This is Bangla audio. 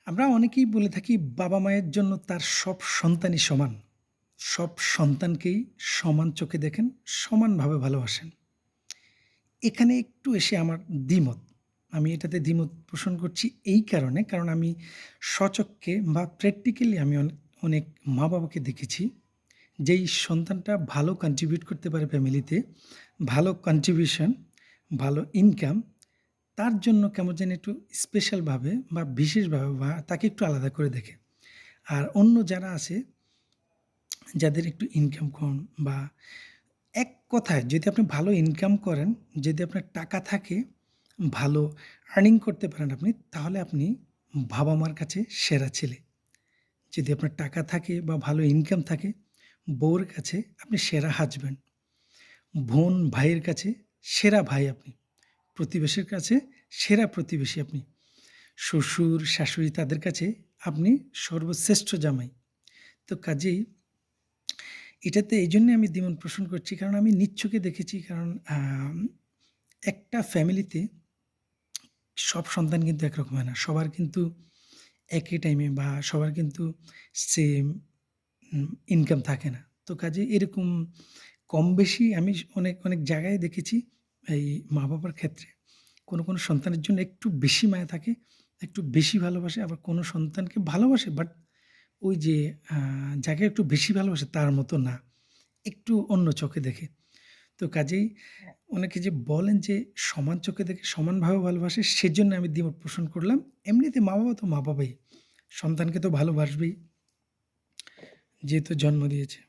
আমরা অনেকেই বলে থাকি বাবা-মায়ের জন্য তার সব সন্তানই সমান। সব সন্তানকেই সমান চোখে দেখেন, সমানভাবে ভালোবাসেন। এখানে একটু এসে আমার দ্বিমত। আমি এটাতে দ্বিমত পোষণ করছি এই কারণে, কারণ আমি স্বচক্ষে বা প্র্যাকটিক্যালি আমি অনেক মা-বাবাকে দেখেছি, যেই সন্তানটা ভালো কন্ট্রিবিউট করতে পারে ফ্যামিলিতে, ভালো কন্ট্রিবিউশন, ভালো ইনকাম, তার জন্য কেমন জানি একটু স্পেশালভাবে বা বিশেষভাবে বা তাকে একটু আলাদা করে দেখে। আর অন্য যারা আছে, যাদের একটু ইনকাম কম বা এক কথায় যদি আপনি ভালো ইনকাম করেন, যদি আপনার টাকা থাকে, ভালো আর্নিং করতে পারেন আপনি, তাহলে আপনি বাবা-মার কাছে সেরা ছেলে। যদি আপনার টাকা থাকে বা ভালো ইনকাম থাকে, বউর কাছে আপনি সেরা হাসব্যান্ড। বোন ভাইয়ের কাছে সেরা ভাই আপনি। প্রতিবেশীর কাছে সেরা প্রতিবেশী আপনি। শ্বশুর, শাশুড়ি তাদের কাছে আপনি সর্বশ্রেষ্ঠ জামাই। তো কাজেই এটাতে এইজন্যে আমি দ্বিমত পোষণ করছি, কারণ আমি নিজ চোখে দেখেছি। কারণ একটা ফ্যামিলিতে সব সন্তান কিন্তু একরকম হয় না। সবার কিন্তু একই টাইমে বা সবার কিন্তু সেম ইনকাম থাকে না। তো কাজেই এরকম কম বেশি আমি অনেক জায়গায় দেখেছি এই মা-বাবার ক্ষেত্রে কোনো সন্তানের জন্য একটু বেশি মায়া থাকে, একটু বেশি ভালোবাসে। আবার কোনো সন্তানকে ভালোবাসে, বাট ওই যে আ যাকে একটু বেশি ভালোবাসে তার মতো না। একটু অন্য চোখে দেখে। তো কাজেই অনেকে যে বলেন যে সমান চোখে দেখে সমানভাবে ভালোবাসে, সেজন্য আমি দ্বিমত পোষণ করলাম। এমনিতে মা-বাবা তো মা-বাবাই। সন্তানকে তো ভালোবাসবেই, যেহেতু জন্ম দিয়েছে।